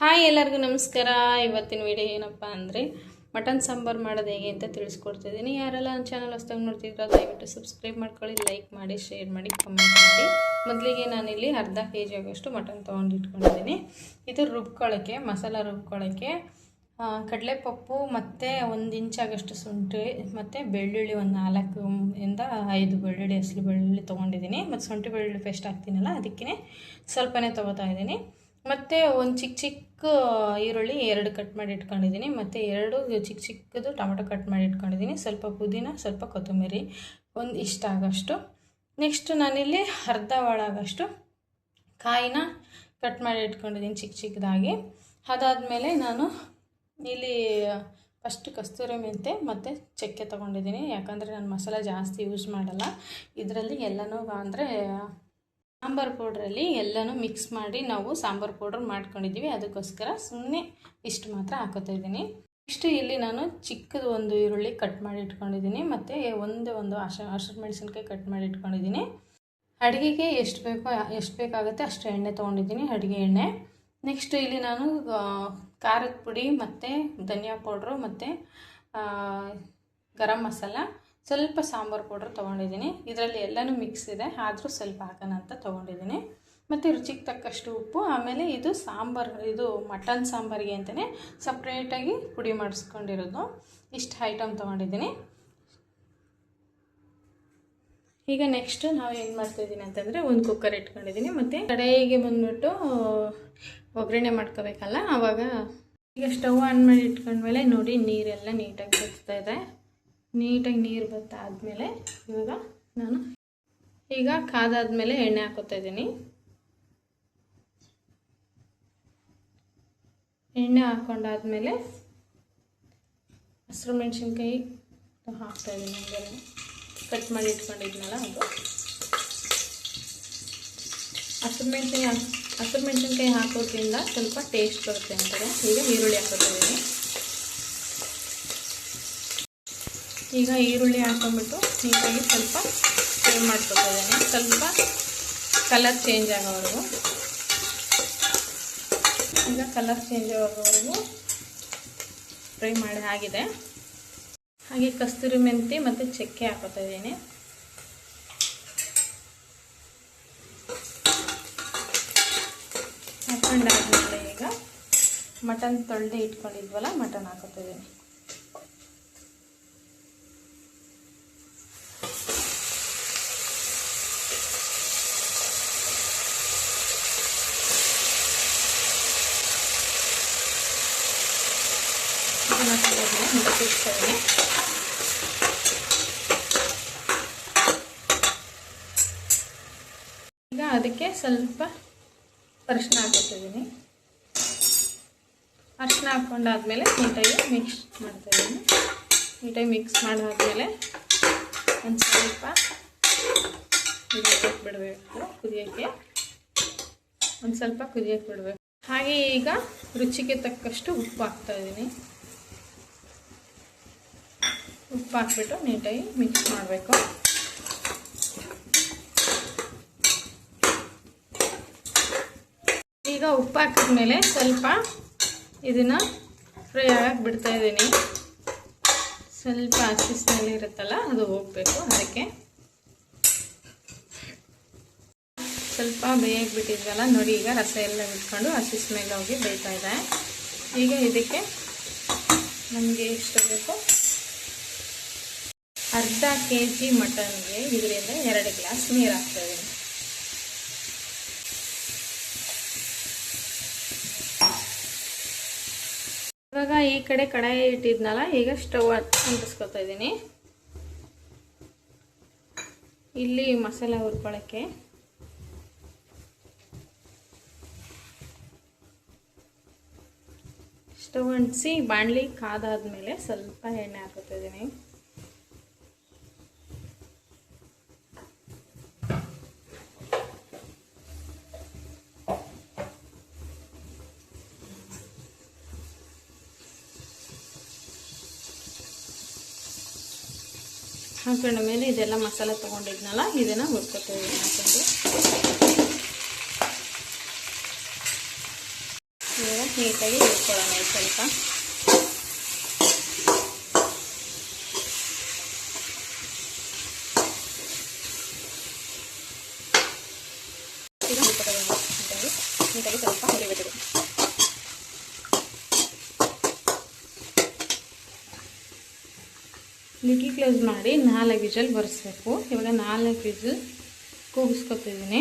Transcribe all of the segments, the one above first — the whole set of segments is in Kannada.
ಹಾಯ್ ಎಲ್ಲರಿಗೂ ನಮಸ್ಕಾರ. ಇವತ್ತಿನ ವಿಡಿಯೋ ಏನಪ್ಪ ಅಂದರೆ ಮಟನ್ ಸಾಂಬಾರು ಮಾಡೋದು ಹೇಗೆ ಅಂತ ತಿಳಿಸ್ಕೊಡ್ತಿದ್ದೀನಿ. ಯಾರೆಲ್ಲ ನನ್ನ ಚಾನಲ್ ಹೊಸದಾಗಿ ನೋಡ್ತಿದ್ರೆ ದಯವಿಟ್ಟು ಸಬ್ಸ್ಕ್ರೈಬ್ ಮಾಡ್ಕೊಳ್ಳಿ, ಲೈಕ್ ಮಾಡಿ, ಶೇರ್ ಮಾಡಿ, ಕಮೆಂಟ್ ಮಾಡಿ. ಮೊದಲಿಗೆ ನಾನಿಲ್ಲಿ ಅರ್ಧ kg ಆಗೋಷ್ಟು ಮಟನ್ ತೊಗೊಂಡು ಇಟ್ಕೊಂಡಿದ್ದೀನಿ. ಇದು ರುಬ್ಕೊಳ್ಳೋಕ್ಕೆ, ಮಸಾಲ ರುಬ್ಕೊಳ್ಳೋಕ್ಕೆ ಕಡಲೆಪಪ್ಪು ಮತ್ತು 1 ಇಂಚ್ ಆಗೋಷ್ಟು ಶುಂಠಿ ಮತ್ತು ಬೆಳ್ಳುಳ್ಳಿ ಒಂದು 4 5 ಬೆಳ್ಳುಳ್ಳಿ, ಹಸಿರು ಬೆಳ್ಳುಳ್ಳಿ ತೊಗೊಂಡಿದ್ದೀನಿ. ಮತ್ತು ಶುಂಠಿ ಬೆಳ್ಳುಳ್ಳಿ ಪೇಸ್ಟ್ ಹಾಕ್ತೀನಲ್ಲ ಅದಕ್ಕೇ ಸ್ವಲ್ಪನೇ ತೊಗೋತಾ ಇದ್ದೀನಿ. ಮತ್ತು ಒಂದು ಚಿಕ್ಕ ಈರುಳ್ಳಿ 2 ಕಟ್ ಮಾಡಿ ಇಟ್ಕೊಂಡಿದ್ದೀನಿ. ಮತ್ತು 2 ಚಿಕ್ಕದು ಟೊಮೆಟೊ ಕಟ್ ಮಾಡಿ ಇಟ್ಕೊಂಡಿದ್ದೀನಿ. ಸ್ವಲ್ಪ ಪುದೀನ, ಸ್ವಲ್ಪ ಕೊತ್ತಂಬರಿ, ಒಂದು ಇಷ್ಟ ಆಗೋಷ್ಟು. ನೆಕ್ಸ್ಟ್ ನಾನಿಲ್ಲಿ ಅರ್ಧ ಆಗೋಷ್ಟು ಕಾಯಿನ ಕಟ್ ಮಾಡಿ ಇಟ್ಕೊಂಡಿದ್ದೀನಿ ಚಿಕ್ಕದಾಗಿ. ಅದಾದಮೇಲೆ ನಾನು ಇಲ್ಲಿ ಫಸ್ಟ್ ಕಸ್ತೂರಿ ಮೆಂತೆ ಮತ್ತು ಚಕ್ಕೆ ತೊಗೊಂಡಿದ್ದೀನಿ. ಯಾಕಂದರೆ ನಾನು ಮಸಾಲೆ ಜಾಸ್ತಿ ಯೂಸ್ ಮಾಡಲ್ಲ. ಇದರಲ್ಲಿ ಎಲ್ಲನೂ ಅಂದರೆ ಸಾಂಬಾರು ಪೌಡ್ರಲ್ಲಿ ಎಲ್ಲನೂ ಮಿಕ್ಸ್ ಮಾಡಿ ನಾವು ಸಾಂಬಾರು ಪೌಡ್ರ್ ಮಾಡ್ಕೊಂಡಿದ್ದೀವಿ. ಅದಕ್ಕೋಸ್ಕರ ಸುಮ್ಮನೆ ಇಷ್ಟು ಮಾತ್ರ ಹಾಕೋತಾ ಇದ್ದೀನಿ. ನೆಕ್ಸ್ಟ್ ಇಲ್ಲಿ ನಾನು ಚಿಕ್ಕದು ಒಂದು ಈರುಳ್ಳಿ ಕಟ್ ಮಾಡಿ ಇಟ್ಕೊಂಡಿದ್ದೀನಿ. ಮತ್ತು ಒಂದು ಹಸಿರು ಮೆಣಸಿನ್ಕಾಯಿ ಕಟ್ ಮಾಡಿ ಇಟ್ಕೊಂಡಿದ್ದೀನಿ. ಅಡುಗೆಗೆ ಎಷ್ಟು ಬೇಕಾಗುತ್ತೆ ಅಷ್ಟು ಎಣ್ಣೆ ತೊಗೊಂಡಿದ್ದೀನಿ, ಅಡುಗೆ ಎಣ್ಣೆ. ನೆಕ್ಸ್ಟ್ ಇಲ್ಲಿ ನಾನು ಖಾರದ ಪುಡಿ ಮತ್ತು ಧನಿಯಾ ಪೌಡ್ರು ಮತ್ತು ಗರಂ ಮಸಾಲ, ಸ್ವಲ್ಪ ಸಾಂಬಾರು ಪೌಡ್ರ್ ತೊಗೊಂಡಿದ್ದೀನಿ. ಇದರಲ್ಲಿ ಎಲ್ಲನೂ ಮಿಕ್ಸ್ ಇದೆ, ಆದರೂ ಸ್ವಲ್ಪ ಹಾಕೋಣ ಅಂತ ತೊಗೊಂಡಿದ್ದೀನಿ. ಮತ್ತು ರುಚಿಗೆ ತಕ್ಕಷ್ಟು ಉಪ್ಪು. ಆಮೇಲೆ ಇದು ಮಟನ್ ಸಾಂಬಾರಿಗೆ ಅಂತಲೇ ಸಪ್ರೇಟಾಗಿ ಪುಡಿ ಮಾಡಿಸ್ಕೊಂಡಿರೋದು. ಇಷ್ಟು ಐಟಮ್ ತೊಗೊಂಡಿದ್ದೀನಿ. ಈಗ ನೆಕ್ಸ್ಟು ನಾವು ಏನು ಮಾಡ್ತಾಯಿದ್ದೀನಿ ಅಂತಂದರೆ ಒಂದು ಕುಕ್ಕರ್ ಇಟ್ಕೊಂಡಿದ್ದೀನಿ. ಮತ್ತು ಕಡೆಗೆ ಬಂದುಬಿಟ್ಟು ಒಗ್ಗರಣೆ ಮಾಡ್ಕೋಬೇಕಲ್ಲ, ಆವಾಗ ಈಗ ಸ್ಟವ್ ಆನ್ ಮಾಡಿ ಇಟ್ಕೊಂಡ್ಮೇಲೆ ನೋಡಿ ನೀರೆಲ್ಲ ನೀಟಾಗಿ ಬತ್ತಾ ಇದೆ. ನೀಟಾಗಿ ನೀರು ಬತ್ತಾದಮೇಲೆ ಇವಾಗ ನಾನು ಕಾದಾದ್ಮೇಲೆ ಎಣ್ಣೆ ಹಾಕೋತಾ ಇದ್ದೀನಿ. ಎಣ್ಣೆ ಹಾಕ್ಕೊಂಡಾದ್ಮೇಲೆ ಹಸಿರು ಮೆಣಸಿನ್ಕಾಯಿ ಹಾಕ್ತಾಯಿದ್ದೀನಿ. ಹಂಗೆಲ್ಲ ಕಟ್ ಮಾಡಿ ಇಟ್ಕೊಂಡಿದ್ನಲ್ಲ ಅದು. ಹಸಿರು ಮೆಣಸಿನ್ಕಾಯಿ ಹಾಕೋದ್ರಿಂದ ಸ್ವಲ್ಪ ಟೇಸ್ಟ್ ಬರುತ್ತೆ ಅಂತಾರೆ. ಈಗ ಈರುಳ್ಳಿ ಹಾಕೋತಾ ಇದ್ದೀನಿ. ಈಗ ಈರುಳ್ಳಿ ಹಾಕೊಂಡ್ಬಿಟ್ಟು ನೀಟಾಗಿ ಸ್ವಲ್ಪ ಫ್ರೈ ಮಾಡ್ಕೊತಾ ಇದ್ದೀನಿ. ಸ್ವಲ್ಪ ಕಲರ್ ಚೇಂಜ್ ಆಗೋವರೆಗೂ. ಈಗ ಕಲರ್ ಚೇಂಜ್ ಆಗೋವರೆಗೂ ಫ್ರೈ ಮಾಡಿ ಆಗಿದೆ. ಹಾಗೆ ಕಸ್ತೂರಿ ಮೆಂತಿ ಮತ್ತು ಚಕ್ಕೆ ಹಾಕೋತಾ ಇದ್ದೀನಿ. ಹಾಕೊಂಡಾದ್ಮೇಲೆ ಈಗ ಮಟನ್ ತೊಳೆದು ಇಟ್ಕೊಂಡಿದ್ವಲ್ಲ, ಮಟನ್ ಹಾಕೋತಾ ಇದ್ದೀನಿ. ಈಗ ಅದಕ್ಕೆ ಸ್ವಲ್ಪ ಅರಿಶಿನ ಹಾಕೋತಿದ್ದೀನಿ. ಅರಿಶಿನ ಹಾಕ್ಕೊಂಡಾದ್ಮೇಲೆ ನೀಟಾಗಿ ಮಿಕ್ಸ್ ಮಾಡ್ತಾಯಿದ್ದೀನಿ. ನೀಟಾಗಿ ಮಿಕ್ಸ್ ಮಾಡಾದ್ಮೇಲೆ ಒಂದು ಸ್ವಲ್ಪ ಬಿಡಬೇಕು ಕುದಿಯೋಕ್ಕೆ. ಒಂದು ಸ್ವಲ್ಪ ಕುದಿಯೋಕ್ಕೆ ಬಿಡಬೇಕು. ಹಾಗೆ ಈಗ ರುಚಿಗೆ ತಕ್ಕಷ್ಟು ಉಪ್ಪು ಹಾಕ್ತಾಯಿದ್ದೀನಿ. ಉಪ್ಪು ಹಾಕ್ಬಿಟ್ಟು ನೀಟಾಗಿ ಮಿಕ್ಸ್ ಮಾಡಬೇಕು. ಈಗ ಉಪ್ಪು ಹಾಕಿದ್ಮೇಲೆ ಸ್ವಲ್ಪ ಇದನ್ನು ಫ್ರೈ ಆಗಕ್ಕೆ ಬಿಡ್ತಾಯಿದ್ದೀನಿ. ಸ್ವಲ್ಪ ಹಸಿ ಸ್ಮೆಲ್ ಇರುತ್ತಲ್ಲ ಅದು ಹೋಗಬೇಕು. ಅದಕ್ಕೆ ಸ್ವಲ್ಪ ಬೇಯಕ್ಕೆ ಬಿಟ್ಟಿದ್ವಲ್ಲ ನೋಡಿ, ಈಗ ರಸ ಎಲ್ಲ ಬಿಟ್ಕೊಂಡು ಹಸಿ ಸ್ಮೆಲ್ ಹೋಗಿ ಬೇಯ್ತಾ ಇದೆ. ಈಗ ಇದಕ್ಕೆ ನಮಗೆ ಎಷ್ಟು ಬೇಕು, ಅರ್ಧ kg ಮಟನ್ಗೆ ಇದರಿಂದ 2 ಗ್ಲಾಸ್ ನೀರು ಹಾಕ್ತಾಯಿದ್ದೀನಿ. ಇವಾಗ ಈ ಕಡೆ ಕಡಾಯಿ ಇಟ್ಟಿದ್ನಲ್ಲ, ಈಗ ಸ್ಟವ್ ಅಂಟಿಸ್ಕೊತಾ ಇದ್ದೀನಿ. ಇಲ್ಲಿ ಮಸಾಲೆ ಹುರ್ಕೊಳ್ಳೋಕ್ಕೆ ಸ್ಟವ್ ಅಂಟಿಸಿ ಬಾಣಲಿ ಕಾದಾದ್ಮೇಲೆ ಸ್ವಲ್ಪ ಎಣ್ಣೆ ಹಾಕೋತಾ ಇದ್ದೀನಿ. ಹಾಕೊಂಡ ಮೇಲೆ ಇದೆಲ್ಲ ಮಸಾಲೆ ತೊಗೊಂಡಿದ್ನಲ್ಲ ಇದನ್ನು ಹುರ್ಕೊತಾ ಇದ್ದೀನಿ. ಹಾಕೊಂಡು ಇವಾಗ ನೀಟಾಗಿ ಹುರ್ಕೊಳ್ಳೋಣ ಸ್ವಲ್ಪ. ನೀಟಾಗಿ ಸ್ವಲ್ಪ ಹುರಿಬೇಕು. ಲಿಟಲ್ ಕ್ಲೋಸ್ ಮಾಡಿ 4 ವಿಷಲ್ ಬರೆಸ್ಬೇಕು. ಇವಾಗ 4 ವಿಷಲ್ ಕೂಗಿಸ್ಕೊತಿದ್ದೀನಿ.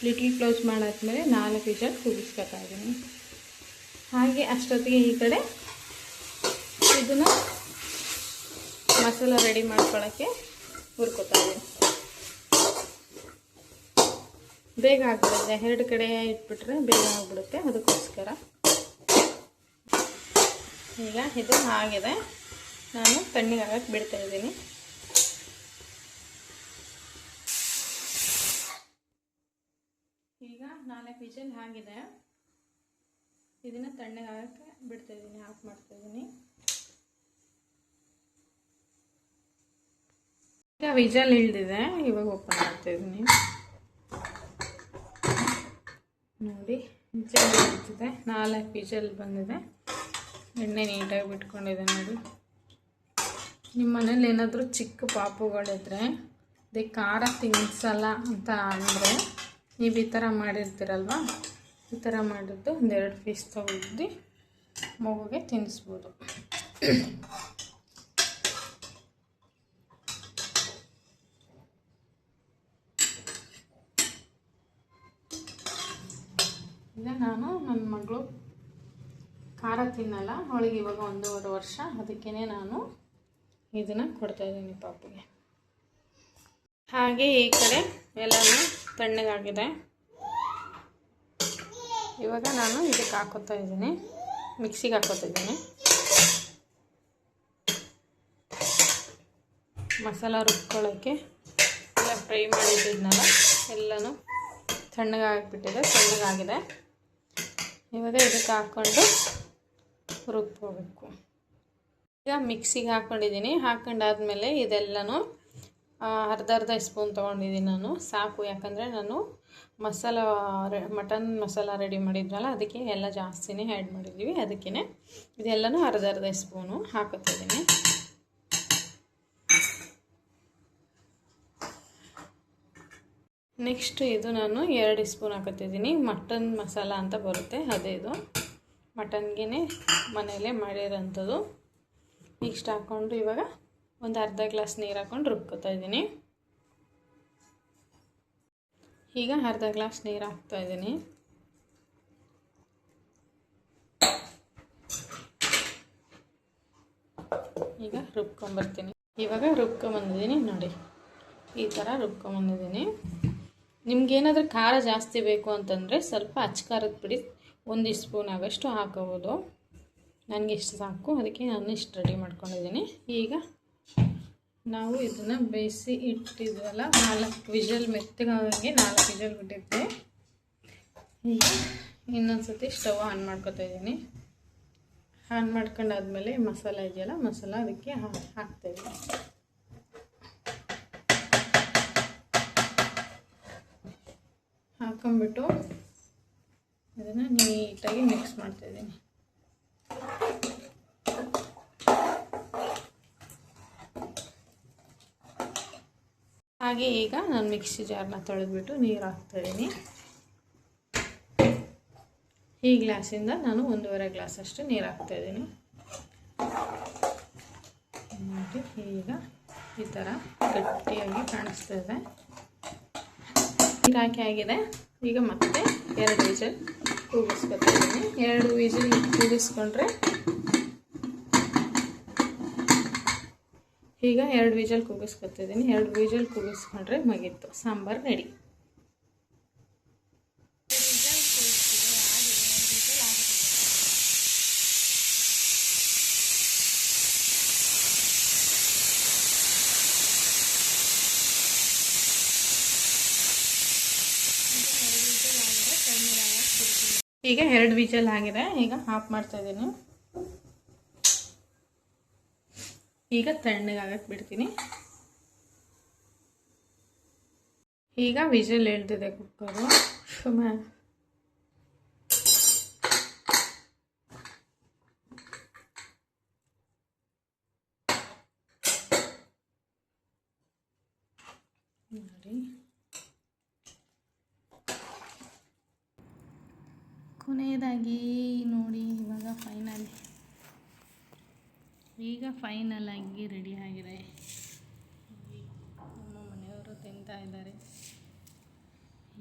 ಲಿಟಲ್ ಕ್ಲೋಸ್ ಮಾಡಾದ್ಮೇಲೆ 4 ವಿಷಲ್ ಕೂಗಿಸ್ಕೊತಾ ಇದ್ದೀನಿ. ಹಾಗೆ ಅಷ್ಟೊತ್ತಿಗೆ ಈ ಕಡೆ ಇದನ್ನು ಮಸಾಲ ರೆಡಿ ಮಾಡ್ಕೊಳ್ಳೋಕ್ಕೆ ಹುರ್ಕೋತಾ ಇದ್ದೀನಿ. ಬೇಗ ಆಗಿಬಿಡುತ್ತೆ, 2 ಕಡೆ ಇಟ್ಬಿಟ್ರೆ ಬೇಗ ಆಗಿಬಿಡುತ್ತೆ, ಅದಕ್ಕೋಸ್ಕರ. ಈಗ ಇದು ಆಗಿದೆ, ನಾನು ತಣ್ಣಗೆ ಆಗಕ್ಕೆ ಬಿಡ್ತಾ ಇದ್ದೀನಿ. ಈಗ 4 ವಿಷಲ್ ಆಗಿದೆ, ಇದನ್ನು ತಣ್ಣಗೆ ಆಗಕ್ಕೆ ಬಿಡ್ತಾ ಇದ್ದೀನಿ, ಆಫ್ ಮಾಡ್ತಾ ಇದ್ದೀನಿ. ಈಗ ವಿಷಲ್ ಇಳಿದಿದೆ, ಇವಾಗ ಓಪನ್ ಮಾಡ್ತಾ ಇದ್ದೀನಿ. ನೋಡಿ ವಿಷಲ್ ಇಳಿದಿದೆ, 4 ವಿಷಲ್ ಬಂದಿದೆ, ಎಣ್ಣೆ ನೀಟಾಗಿ ಬಿಟ್ಕೊಂಡಿದೆ. ನೋಡಿ, ನಿಮ್ಮ ಮನೇಲಿ ಏನಾದರೂ ಚಿಕ್ಕ ಪಾಪುಗಳಿದ್ರೆ ಅದಕ್ಕೆ ಖಾರ ತಿನ್ನಿಸಲ್ಲ ಅಂತ ಅಂದರೆ ನೀವು ಈ ಥರ ಮಾಡಿರ್ತೀರಲ್ವ, ಈ ಥರ ಮಾಡಿದ್ದು 1-2 ಪೀಸ್ ತೊಗೊಂಡು ಮಗುಗೆ ತಿನ್ನಿಸ್ಬೋದು. ಈಗ ನಾನು ನನ್ನ ಮಗಳು ಖಾರ ತಿನ್ನಲ್ಲ, ಅವಳಿಗೆ ಇವಾಗ 1.5 ವರ್ಷ, ಅದಕ್ಕೇ ನಾನು ಇದನ್ನು ಕೊಡ್ತಾಯಿದ್ದೀನಿ ಪಾಪುಗೆ. ಹಾಗೆ ಈ ಕಡೆ ಎಲ್ಲನೂ ತಣ್ಣಗಾಗಿದೆ. ಇವಾಗ ನಾನು ಇದಕ್ಕೆ ಹಾಕೋತಾ ಇದ್ದೀನಿ, ಮಿಕ್ಸಿಗೆ ಹಾಕೋತಾ ಇದ್ದೀನಿ. ಮಸಾಲ ರುಬ್ಕೊಳ್ಳೋಕ್ಕೆ ಎಲ್ಲ ಫ್ರೈ ಮಾಡಿದ್ದನ್ನೆಲ್ಲ ಎಲ್ಲನೂ ತಣ್ಣಗಾಗಿಬಿಟ್ಟಿದೆ, ತಣ್ಣಗಾಗಿದೆ. ಇವಾಗ ಇದಕ್ಕೆ ಹಾಕ್ಕೊಂಡು ರುಬ್ಕೋಬೇಕು. ಈಗ ಮಿಕ್ಸಿಗೆ ಹಾಕ್ಕೊಂಡಿದ್ದೀನಿ. ಹಾಕ್ಕೊಂಡಾದ್ಮೇಲೆ ಇದೆಲ್ಲನೂ ಅರ್ಧ ಸ್ಪೂನ್ ತೊಗೊಂಡಿದ್ದೀನಿ ನಾನು, ಸಾಕು. ಯಾಕಂದರೆ ನಾನು ಮಟನ್ ಮಸಾಲ ರೆಡಿ ಮಾಡಿದ್ರಲ್ಲ, ಅದಕ್ಕೆ ಎಲ್ಲ ಜಾಸ್ತಿನೇ ಆ್ಯಡ್ ಮಾಡಿದ್ದೀವಿ, ಅದಕ್ಕೇ ಇದೆಲ್ಲನೂ ಅರ್ಧ ಸ್ಪೂನು ಹಾಕುತ್ತಿದ್ದೀನಿ. ನೆಕ್ಸ್ಟ್ ಇದು ನಾನು 2 ಸ್ಪೂನ್ ಹಾಕುತ್ತಿದ್ದೀನಿ. ಮಟನ್ ಮಸಾಲ ಅಂತ ಬರುತ್ತೆ, ಅದೇ ಇದು ಮಟನ್ಗೆ ಮನೆಯಲ್ಲೇ ಮಾಡಿರೋಂಥದ್ದು. ಇಷ್ಟು ಹಾಕ್ಕೊಂಡು ಇವಾಗ ಒಂದು ಅರ್ಧ ಗ್ಲಾಸ್ ನೀರು ಹಾಕ್ಕೊಂಡು ರುಬ್ಕೋತಾ ಇದ್ದೀನಿ. ಈಗ ಅರ್ಧ ಗ್ಲಾಸ್ ನೀರು ಹಾಕ್ತಾ ಇದ್ದೀನಿ. ಈಗ ರುಬ್ಕೊಂಬರ್ತೀನಿ. ಇವಾಗ ರುಬ್ಕೊಂಬಂದಿದ್ದೀನಿ ನೋಡಿ, ಈ ಥರ ರುಬ್ಕೊಂಬಂದಿದ್ದೀನಿ. ನಿಮ್ಗೇನಾದರೂ ಖಾರ ಜಾಸ್ತಿ ಬೇಕು ಅಂತಂದರೆ ಸ್ವಲ್ಪ ಅಚ್ಚ ಪುಡಿ 1 ಸ್ಪೂನ್ ಆಗೋಷ್ಟು ಹಾಕೋಬೋದು. ನನಗೆ ಇಷ್ಟು ಸಾಕು, ಅದಕ್ಕೆ ನಾನು ಇಷ್ಟು ರೆಡಿ ಮಾಡ್ಕೊಂಡಿದ್ದೀನಿ. ಈಗ ನಾವು ಇದನ್ನು ಬೇಯಿಸಿ ಇಟ್ಟಿದ್ವಲ್ಲ, 4 ವಿಷಲ್ ಮೆತ್ತಗೆ 4 ವಿಷಲ್ ಬಿಟ್ಟಿದ್ದೆ. ಈಗ ಇನ್ನೊಂದು ಸತಿ ಸ್ಟವ್ ಆನ್ ಮಾಡ್ಕೊತಾ ಇದ್ದೀನಿ. ಆನ್ ಮಾಡ್ಕೊಂಡಾದ್ಮೇಲೆ ಮಸಾಲ ಇದೆಯಲ್ಲ, ಮಸಾಲ ಅದಕ್ಕೆ ಹಾಕ್ತಾಯಿದ್ದೀನಿ. ಹಾಕೊಂಬಿಟ್ಟು ಇದನ್ನು ನೀಟಾಗಿ ಮಿಕ್ಸ್ ಮಾಡ್ತಾಯಿದ್ದೀನಿ. ಹಾಗೆ ಈಗ ನಾನು ಮಿಕ್ಸಿ ಜಾರ್ನ ತೊಳೆದ್ಬಿಟ್ಟು ನೀರು ಹಾಕ್ತಾಯಿದ್ದೀನಿ. ಈ ಗ್ಲಾಸಿಂದ ನಾನು 1.5 ಗ್ಲಾಸ್ ಅಷ್ಟು ನೀರು ಹಾಕ್ತಾಯಿದ್ದೀನಿ. ನೋಡಿ, ಈಗ ಈ ಥರ ಗಟ್ಟಿಯಾಗಿ ಕಾಣಿಸ್ತಾ ಇದೆ. ನೀರು ಹಾಕಿ ಆಗಿದೆ. ಈಗ ಮತ್ತೆ 2 ವಿಷಲ್ ಕೂಗಿಸ್ಕೊತಾ ಇದ್ದೀನಿ. 2 ವಿಷಲ್ ಕೂಗಿಸ್ಕೊಂಡ್ರೆ ಈಗ 2 ವಿಷಲ್ ಕೂಗಿಸ್ಕೊತಿದ್ದೀನಿ. 2 ವಿಷಲ್ ಕೂಗಿಸ್ಕೊಂಡ್ರೆ ಮುಗೀತು, ಸಾಂಬಾರು ರೆಡಿ. ಈಗ 2 ವಿಷಲ್ ಆಗಿದೆ. ಈಗ ಆಫ್ ಮಾಡ್ತಾ ಇದ್ದೀನಿ. ಈಗ ತಣ್ಣಗಾಗಕ್ಕೆ ಬಿಡ್ತೀನಿ. ಈಗ ವಿಷಲ್ ಎಳ್ದಿದೆ ಕುಕ್ಕರು. ನೋಡಿ ಕೊನೆಯದಾಗಿ ನೋಡಿ ಈಗ ಫೈನಲ್ ಆಗಿ ರೆಡಿ ಆಗಿದೆ. ನಮ್ಮ ಮನೆಯವರು ತಿಂತಾ ಇದ್ದಾರೆ.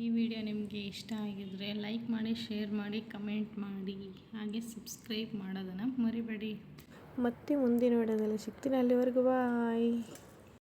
ಈ ವಿಡಿಯೋ ನಿಮಗೆ ಇಷ್ಟ ಆಗಿದರೆ ಲೈಕ್ ಮಾಡಿ, ಶೇರ್ ಮಾಡಿ, ಕಮೆಂಟ್ ಮಾಡಿ, ಹಾಗೆ ಸಬ್ಸ್ಕ್ರೈಬ್ ಮಾಡೋದನ್ನು ಮರಿಬೇಡಿ. ಮತ್ತೆ ಮುಂದಿನ ವಿಡಿಯೋದಲ್ಲಿ ಸಿಗ್ತೀನಿ. ಅಲ್ಲಿವರೆಗೂ ಬಾಯ್.